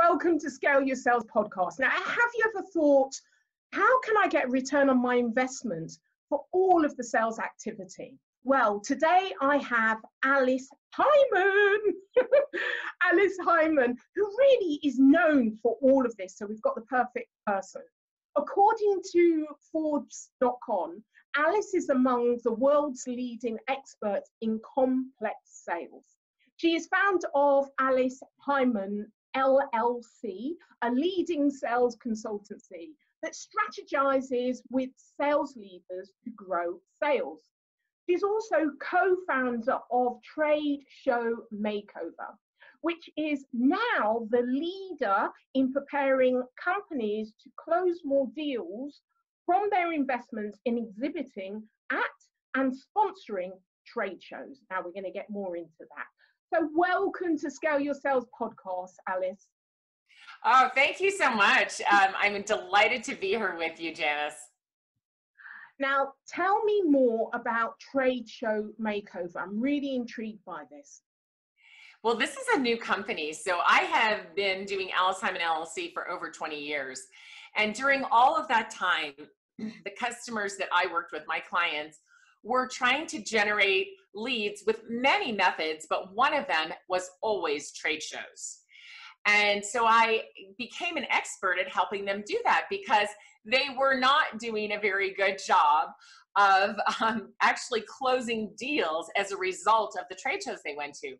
welcome to Scale Your Sales podcast. Now, have you ever thought, how can I get a return on my investment for all of the sales activity? Well, today I have Alice Heiman. Alice Heiman, who really is known for all of this. So we've got the perfect person. According to Forbes.com, Alice is among the world's leading experts in complex sales. She is founder of Alice Heiman LLC, a leading sales consultancy that strategizes with sales leaders to grow sales. She's also co-founder of Trade Show Makeover, which is now the leader in preparing companies to close more deals from their investments in exhibiting at and sponsoring trade shows. Now we're going to get more into that. So welcome to Scale Your Sales podcast, Alice. Oh, thank you so much. I'm delighted to be here with you, Janice. Now, tell me more about Trade Show Makeover. I'm really intrigued by this. Well, this is a new company. So I have been doing Alice Heiman LLC for over 20 years. And during all of that time, the customers that I worked with, my clients, were trying to generate leads with many methods, but one of them was always trade shows. And so I became an expert at helping them do that because they were not doing a very good job of actually closing deals as a result of the trade shows they went to.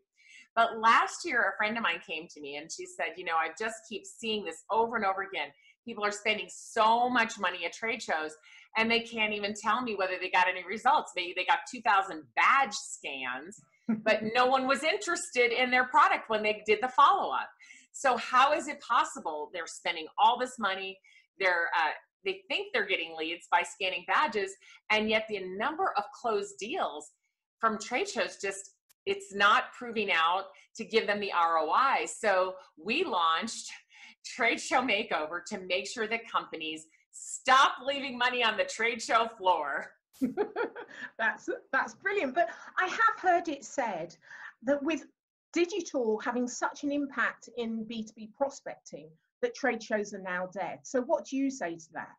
But last year, a friend of mine came to me and she said, you know, I just keep seeing this over and over again. People are spending so much money at trade shows and they can't even tell me whether they got any results. Maybe they got 2,000 badge scans, but no one was interested in their product when they did the follow-up. So how is it possible they're spending all this money, they think they're getting leads by scanning badges, and yet the number of closed deals from trade shows just, it's not proving out to give them the ROI. So we launched Trade Show Makeover to make sure that companies stop leaving money on the trade show floor. That's brilliant. But I have heard it said that with digital having such an impact in B2B prospecting, that trade shows are now dead. So what do you say to that?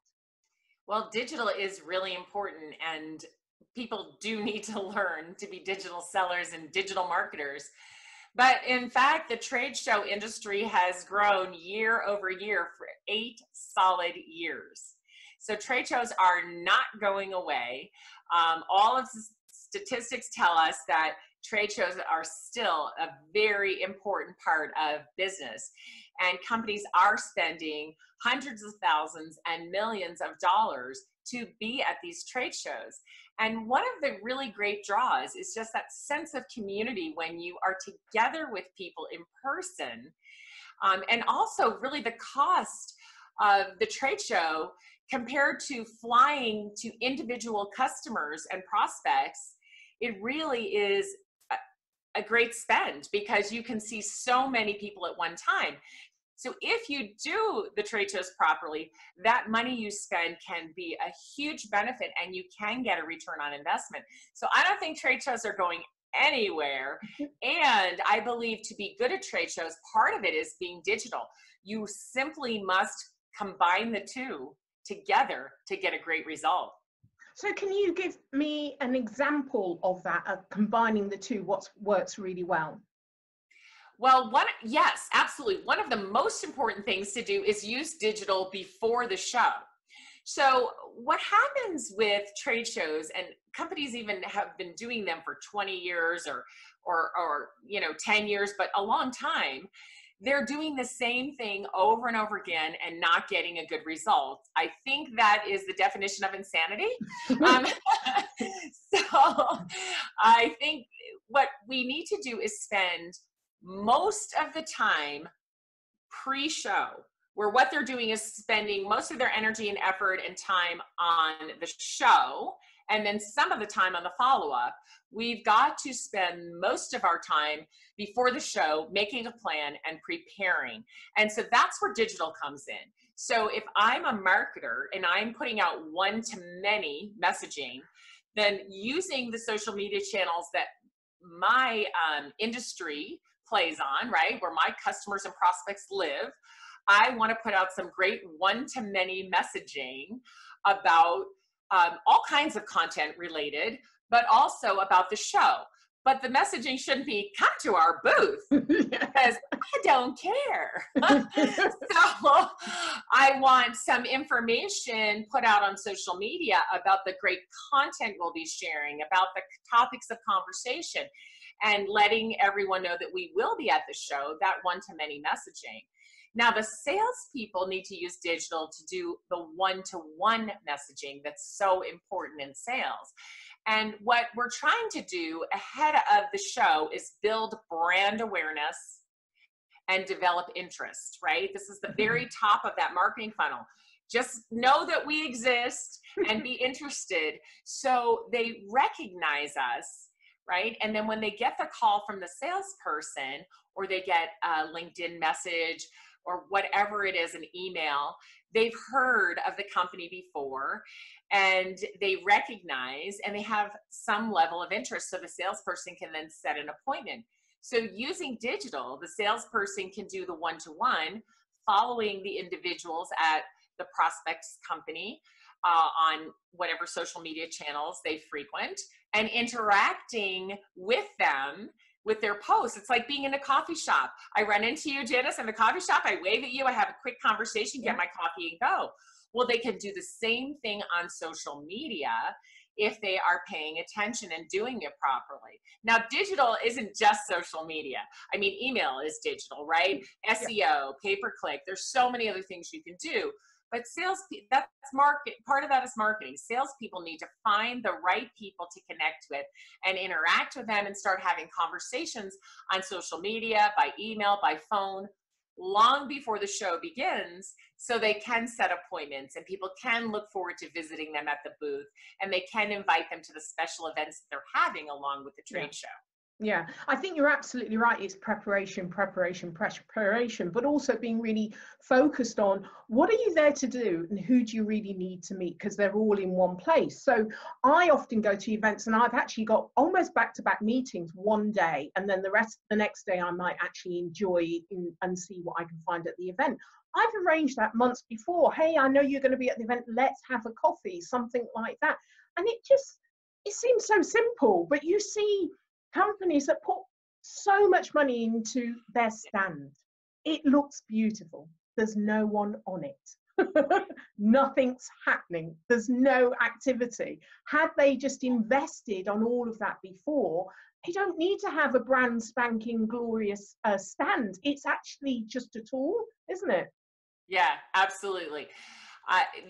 Well, digital is really important and people do need to learn to be digital sellers and digital marketers. But in fact, the trade show industry has grown year over year for 8 solid years. So trade shows are not going away. All of the statistics tell us that trade shows are still a very important part of business. And companies are spending hundreds of thousands and millions of dollars to be at these trade shows. And one of the really great draws is just that sense of community when you are together with people in person. And also really the cost of the trade show compared to flying to individual customers and prospects, it really is a great spend because you can see so many people at one time. So if you do the trade shows properly, that money you spend can be a huge benefit and you can get a return on investment. So I don't think trade shows are going anywhere. And I believe to be good at trade shows, part of it is being digital. You simply must combine the two together to get a great result. So can you give me an example of that, of combining the two, what works really well? Well, yes, absolutely. One of the most important things to do is use digital before the show. So what happens with trade shows, and companies even have been doing them for 20 years or 10 years, but a long time, they're doing the same thing over and over again and not getting a good result. I think that is the definition of insanity. So I think what we need to do is spend most of the time pre-show, where what they're doing is spending most of their energy and effort and time on the show, and then some of the time on the follow-up. We've got to spend most of our time before the show making a plan and preparing. And so that's where digital comes in. So if I'm a marketer and I'm putting out one-to-many messaging, then using the social media channels that my industry plays on, right? Where my customers and prospects live. I want to put out some great one-to-many messaging about all kinds of content related, but also about the show. But the messaging shouldn't be, come to our booth, because I don't care. So I want some information put out on social media about the great content we'll be sharing, about the topics of conversation, and letting everyone know that we will be at the show, that one-to-many messaging. Now, the salespeople need to use digital to do the one-to-one messaging that's so important in sales. And what we're trying to do ahead of the show is build brand awareness and develop interest, right? This is the very top of that marketing funnel. Just know that we exist and be interested so they recognize us, right? And then when they get the call from the salesperson, or they get a LinkedIn message or whatever it is, an email, they've heard of the company before and they recognize and they have some level of interest, so the salesperson can then set an appointment. So using digital, the salesperson can do the one-to-one, following the individuals at the prospect's company on whatever social media channels they frequent, and interacting with them with their posts. It's like being in a coffee shop. I run into you, Janice, in the coffee shop. I wave at you. I have a quick conversation, get my coffee and go. Well, they can do the same thing on social media if they are paying attention and doing it properly. Now, digital isn't just social media. I mean, email is digital, right? SEO, pay-per-click. There's so many other things you can do. But that's part of that is marketing. Salespeople need to find the right people to connect with and interact with them and start having conversations on social media, by email, by phone, long before the show begins, so they can set appointments and people can look forward to visiting them at the booth, and they can invite them to the special events that they're having along with the trade show. Yeah, I think you're absolutely right. It's preparation, but also being really focused on what are you there to do and who do you really need to meet, because they're all in one place. So I often go to events and I've actually got almost back-to-back meetings one day, and then the next day I might actually enjoy and see what I can find at the event. I've arranged that months before. Hey, I know you're going to be at the event. Let's have a coffee, something like that. And it seems so simple, but you see companies that put so much money into their stand. It looks beautiful. There's no one on it. Nothing's happening. There's no activity. Had they just invested on all of that before, they don't need to have a brand spanking glorious stand. It's actually just a tool, isn't it? Yeah, absolutely.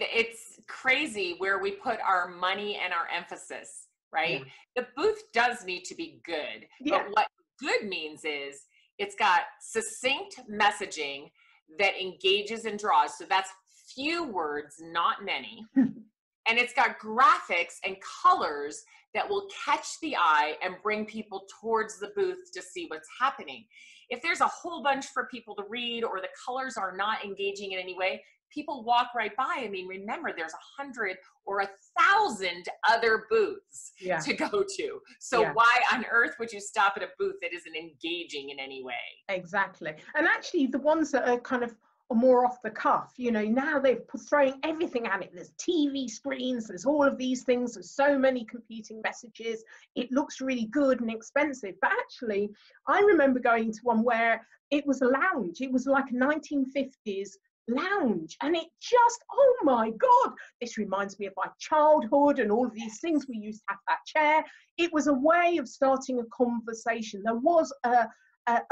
It's crazy where we put our money and our emphasis. Right? Yeah. The booth does need to be good, but what good means is it's got succinct messaging that engages and draws. So that's few words, not many. And it's got graphics and colors that will catch the eye and bring people towards the booth to see what's happening. If there's a whole bunch for people to read, or the colors are not engaging in any way, people walk right by. I mean, remember, there's 100 or 1,000 other booths to go to. So why on earth would you stop at a booth that isn't engaging in any way? Exactly. And actually the ones that are kind of more off the cuff, you know, now they're throwing everything at it. There's TV screens, there's all of these things, there's so many competing messages. It looks really good and expensive. But actually, I remember going to one where it was a lounge. It was like a 1950s lounge, and it just, oh my God, this reminds me of my childhood and all of these things. We used to have that chair. It was a way of starting a conversation. There was a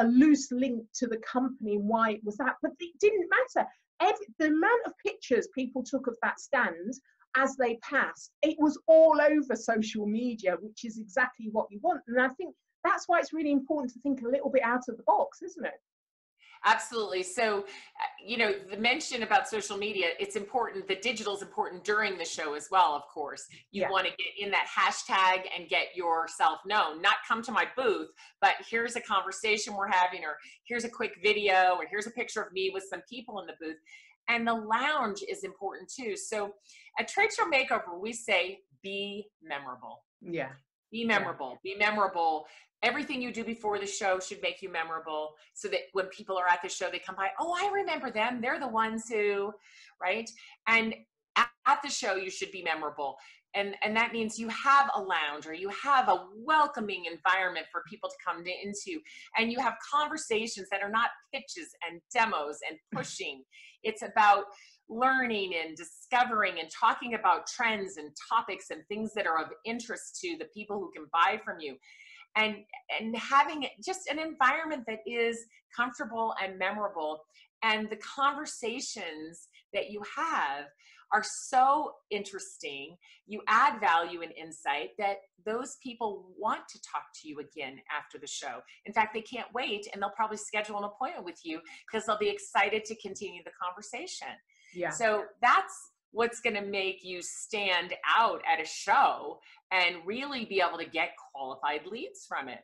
loose link to the company and why it was that, but it didn't matter. The amount of pictures people took of that stand as they passed, it was all over social media, which is exactly what you want. And I think that's why it's really important to think a little bit out of the box, isn't it? Absolutely. So, you know, the mention about social media, it's important. The digital is important during the show as well, of course. You want to get in that hashtag and get yourself known. Not come to my booth, but here's a conversation we're having, or here's a quick video, or here's a picture of me with some people in the booth. And the lounge is important too. So at Trade Show Makeover, we say, be memorable. Yeah. Be memorable. Be memorable. Everything you do before the show should make you memorable, so that when people are at the show, they come by, oh, I remember them. They're the ones who, right? And at the show, you should be memorable. And that means you have a lounge, or you have a welcoming environment for people to come into, and you have conversations that are not pitches and demos and pushing. It's about learning and discovering and talking about trends and topics and things that are of interest to the people who can buy from you. And having just an environment that is comfortable and memorable. And the conversations that you have are so interesting. You add value and insight that those people want to talk to you again after the show. In fact, they can't wait, and they'll probably schedule an appointment with you because they'll be excited to continue the conversation. Yeah. So that's what's going to make you stand out at a show and really be able to get qualified leads from it.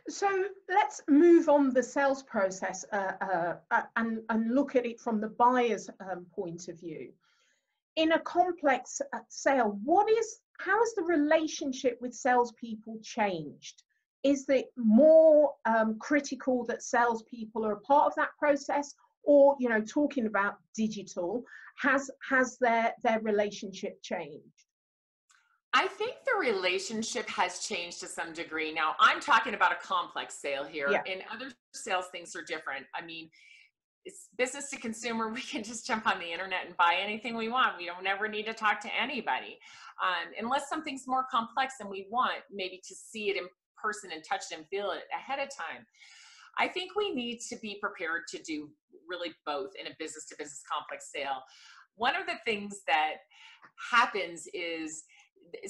So let's move on the sales process and look at it from the buyer's point of view. In a complex sale, how has the relationship with salespeople changed? Is it more critical that salespeople are a part of that process, or, you know, talking about digital, has their relationship changed? I think the relationship has changed to some degree. Now, I'm talking about a complex sale here. Yeah. In other sales, things are different. I mean, it's business to consumer. We can just jump on the internet and buy anything we want. We don't ever need to talk to anybody. Unless something's more complex and we want maybe to see it in person and touch it and feel it ahead of time. I think we need to be prepared to do really both in a business to business complex sale. One of the things that happens is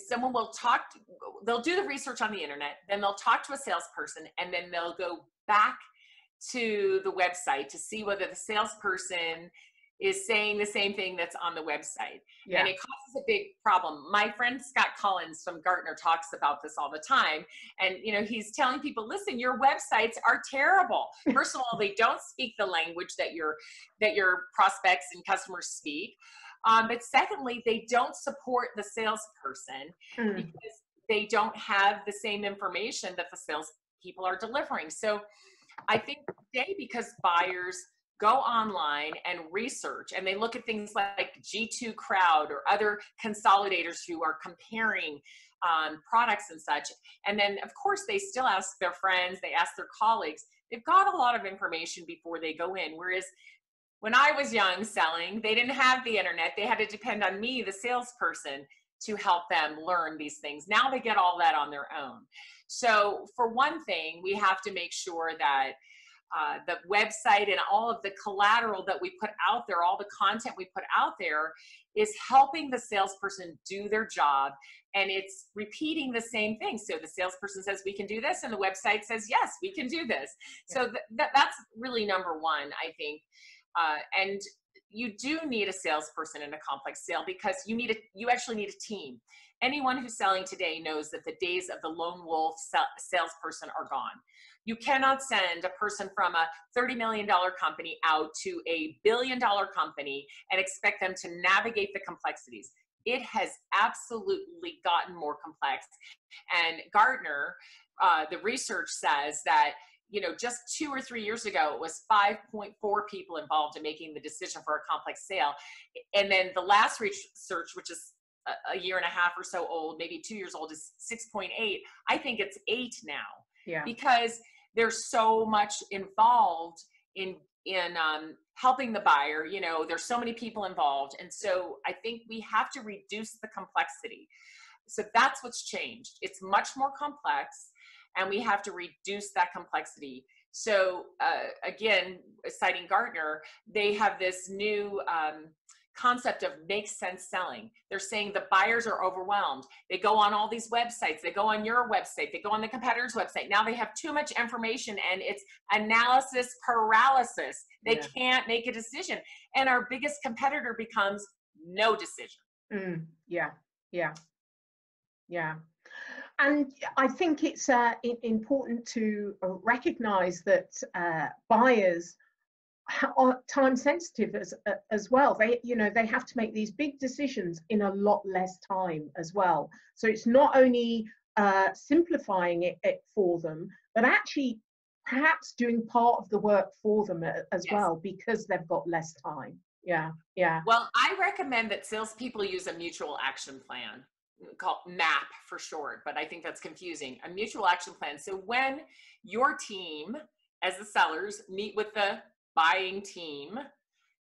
someone will they'll do the research on the internet, then they'll talk to a salesperson, and then they'll go back to the website to see whether the salesperson is saying the same thing that's on the website. Yeah. And it causes a big problem. My friend Scott Collins from Gartner talks about this all the time. And, you know, he's telling people, listen, your websites are terrible. First of all, they don't speak the language that your prospects and customers speak. But secondly, they don't support the salesperson because they don't have the same information that the salespeople are delivering. So I think today, because buyers go online and research, and they look at things like G2 Crowd or other consolidators who are comparing products and such, and then of course they still ask their friends, they ask their colleagues. They've got a lot of information before they go in. Whereas when I was young selling, they didn't have the internet. They had to depend on me, the salesperson, to help them learn these things. Now they get all that on their own. So for one thing, we have to make sure that the website and all of the collateral that we put out there, all the content we put out there, is helping the salesperson do their job, and it's repeating the same thing. So the salesperson says, we can do this, and the website says, yes, we can do this. Yeah. So that's really number one, I think. And you do need a salesperson in a complex sale, because you actually need a team. Anyone who's selling today knows that the days of the lone wolf salesperson are gone. You cannot send a person from a $30 million company out to a $1 billion company and expect them to navigate the complexities. It has absolutely gotten more complex. And Gartner, the research says that, you know, just 2 or 3 years ago, it was 5.4 people involved in making the decision for a complex sale. And then the last research, which is a year and a half or so old, maybe 2 years old, is 6.8. I think it's 8 now. Yeah. Because there's so much involved in helping the buyer. You know, there's so many people involved. And so I think we have to reduce the complexity. So that's what's changed. It's much more complex, and we have to reduce that complexity. So again, citing Gartner, they have this new concept of make sense selling. They're saying the buyers are overwhelmed. They go on all these websites. They go on your website. They go on the competitor's website. Now they have too much information, and it's analysis paralysis. They can't make a decision. And our biggest competitor becomes no decision. Yeah. And I think it's important to recognize that buyers are time sensitive as well. They have to make these big decisions in a lot less time as well. So it's not only simplifying it for them, but actually perhaps doing part of the work for them as Yes. well, because they've got less time. Yeah, yeah. Well, I recommend that salespeople use a mutual action plan, called MAP for short, but I think that's confusing. A mutual action plan. So when your team, as the sellers, meet with the buying team,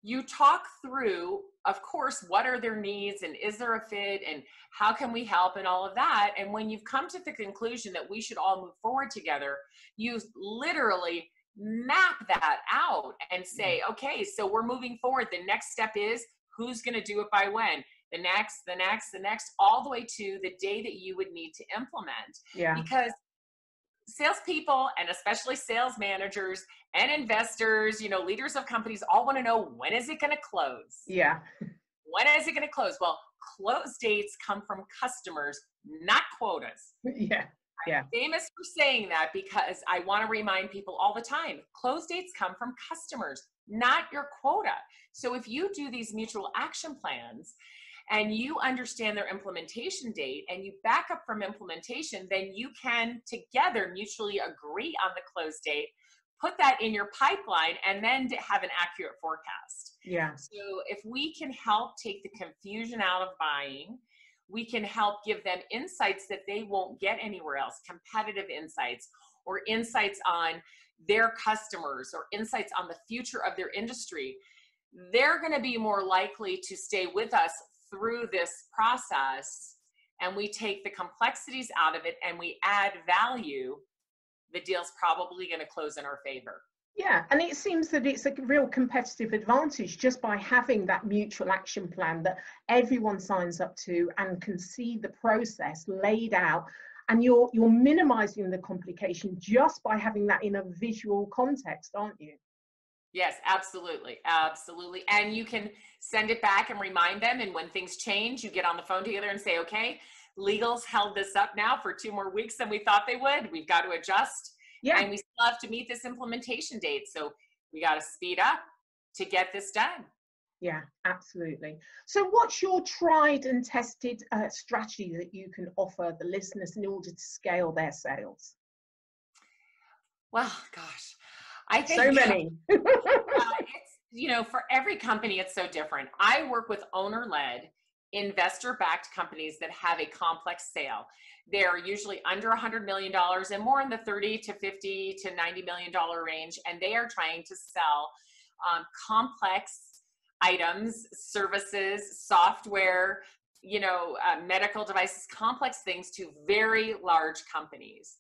you talk through, of course, what are their needs and is there a fit and how can we help and all of that. And when you've come to the conclusion that we should all move forward together, you literally map that out and say, okay, so we're moving forward. The next step is who's going to do it by when, the next, all the way to the day that you would need to implement. Yeah. Because salespeople, and especially sales managers and investors, leaders of companies, all want to know, when is it going to close? Yeah. When is it going to close? Well, close dates come from customers, not quotas. Yeah. Yeah. I'm famous for saying that because I want to remind people all the time, close dates come from customers, not your quota. So if you do these mutual action plans and you understand their implementation date and you back up from implementation, then you can together mutually agree on the close date, put that in your pipeline, and then have an accurate forecast. Yeah. So if we can help take the confusion out of buying, we can help give them insights that they won't get anywhere else, competitive insights or insights on their customers or insights on the future of their industry. They're going to be more likely to stay with us through this process, and we take the complexities out of it and we add value. The deal's probably going to close in our favor. Yeah, and it seems that it's a real competitive advantage just by having that mutual action plan that everyone signs up to and can see the process laid out, and you're minimizing the complication just by having that in a visual context, aren't you? Yes, absolutely. Absolutely. And you can send it back and remind them. And when things change, you get on the phone together and say, okay, legal's held this up now for 2 more weeks than we thought they would. We've got to adjust. Yeah. And we still have to meet this implementation date. So we got to speed up to get this done. Yeah, absolutely. So what's your tried and tested strategy that you can offer the listeners in order to scale their sales? Well, gosh, I think so many. it's, for every company, it's so different. I work with owner-led, investor-backed companies that have a complex sale. They're usually under $100 million and more in the $30 to $50 to $90 million range, and they are trying to sell complex items, services, software, medical devices, complex things to very large companies.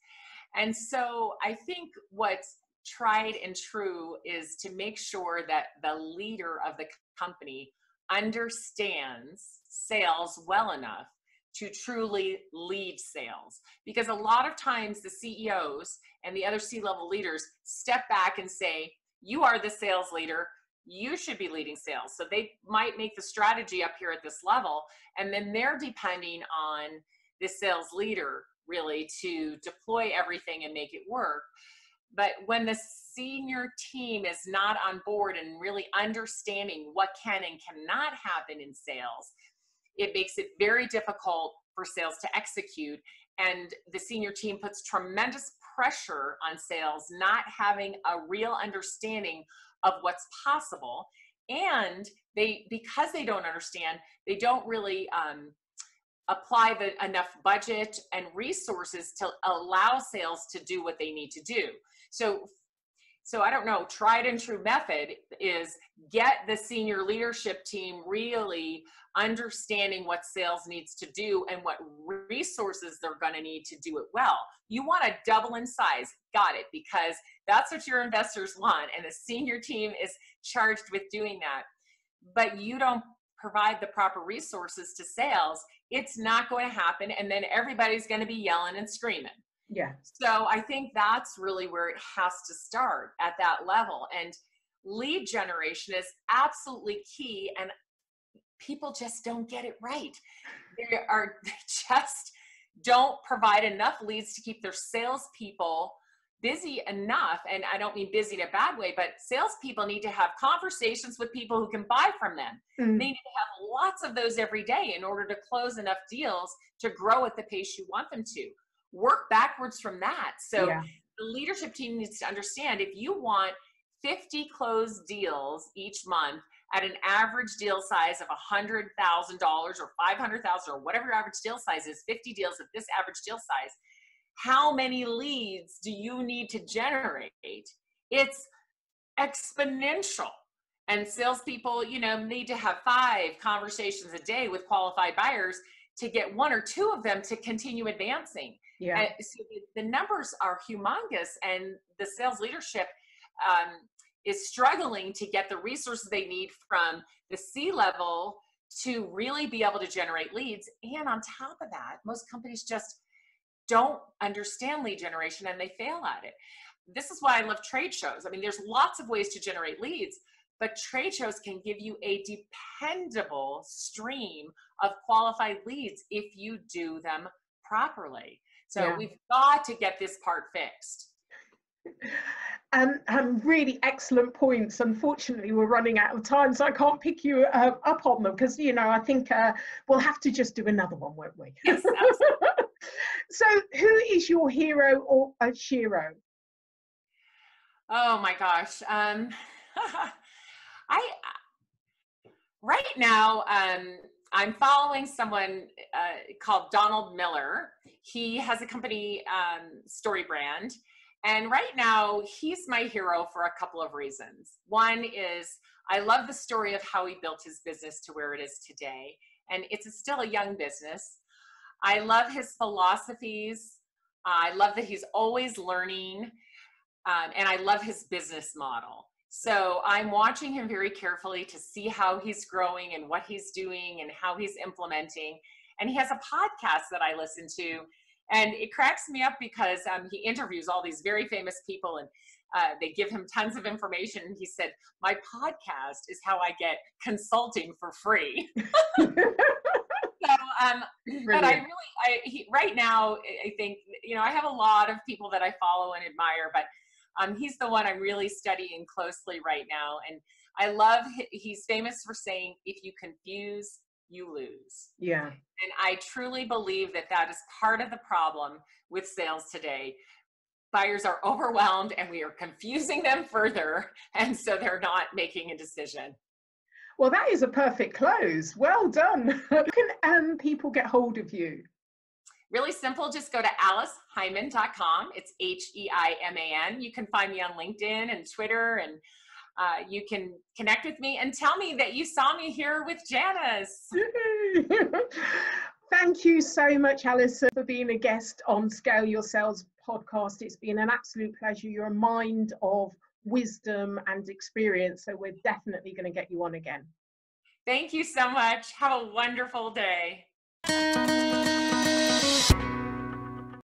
And so I think what's tried and true is to make sure that the leader of the company understands sales well enough to truly lead sales. Because a lot of times the CEOs and the other C-level leaders step back and say, you are the sales leader, you should be leading sales. So they might make the strategy up here at this level, and then they're depending on the sales leader really to deploy everything and make it work. But when the senior team is not on board and really understanding what can and cannot happen in sales, it makes it very difficult for sales to execute. And the senior team puts tremendous pressure on sales, not having a real understanding of what's possible. And because they don't understand, they don't really apply enough budget and resources to allow sales to do what they need to do. So I don't know, tried and true method is get the senior leadership team really understanding what sales needs to do and what resources they're going to need to do it well. You want to double in size, got it, because that's what your investors want, and the senior team is charged with doing that. But you don't provide the proper resources to sales, it's not going to happen, and then everybody's going to be yelling and screaming. Yeah. So I think that's really where it has to start, at that level. And lead generation is absolutely key, and people just don't get it right. They just don't provide enough leads to keep their salespeople busy enough. And I don't mean busy in a bad way, but salespeople need to have conversations with people who can buy from them. Mm. They need to have lots of those every day in order to close enough deals to grow at the pace you want them to. work backwards from that. So Yeah. the leadership team needs to understand, if you want 50 closed deals each month at an average deal size of $100,000 or $500,000 or whatever your average deal size is, 50 deals at this average deal size, how many leads do you need to generate? It's exponential. And salespeople, you know, need to have 5 conversations a day with qualified buyers to get 1 or 2 of them to continue advancing. Yeah. And so the numbers are humongous, and the sales leadership is struggling to get the resources they need from the C-level to really be able to generate leads. And on top of that, most companies just don't understand lead generation, and they fail at it. This is why I love trade shows. I mean, there's lots of ways to generate leads, but trade shows can give you a dependable stream of qualified leads if you do them properly. So we've got to get this part fixed. Really excellent points. Unfortunately, we're running out of time, so I can't pick you up on them, because, you know, I think we'll have to just do another one, won't we? Yes, absolutely. So who is your hero or a shiro? Oh my gosh. Right now, I'm following someone called Donald Miller. He has a company, Story Brand. And right now, he's my hero for a couple of reasons. One is I love the story of how he built his business to where it is today. And it's still a young business. I love his philosophies. I love that he's always learning. And I love his business model. So I'm watching him very carefully to see how he's growing and what he's doing and how he's implementing. And he has a podcast that I listen to. And it cracks me up because he interviews all these very famous people, and they give him tons of information. And he said, my podcast is how I get consulting for free. So, but right now, I think, you know, I have a lot of people that I follow and admire, but he's the one I'm really studying closely right now. And I love, he's famous for saying, if you confuse, you lose. Yeah. And I truly believe that that is part of the problem with sales today. Buyers are overwhelmed and we are confusing them further. And so they're not making a decision. Well, that is a perfect close. Well done. How can people get hold of you? Really simple. Just go to aliceheiman.com. It's Heiman. You can find me on LinkedIn and Twitter, and you can connect with me and tell me that you saw me here with Janice. Thank you so much, Alice, for being a guest on Scale Your Sales podcast. It's been an absolute pleasure. You're a mind of wisdom and experience, so we're definitely going to get you on again. Thank you so much. Have a wonderful day.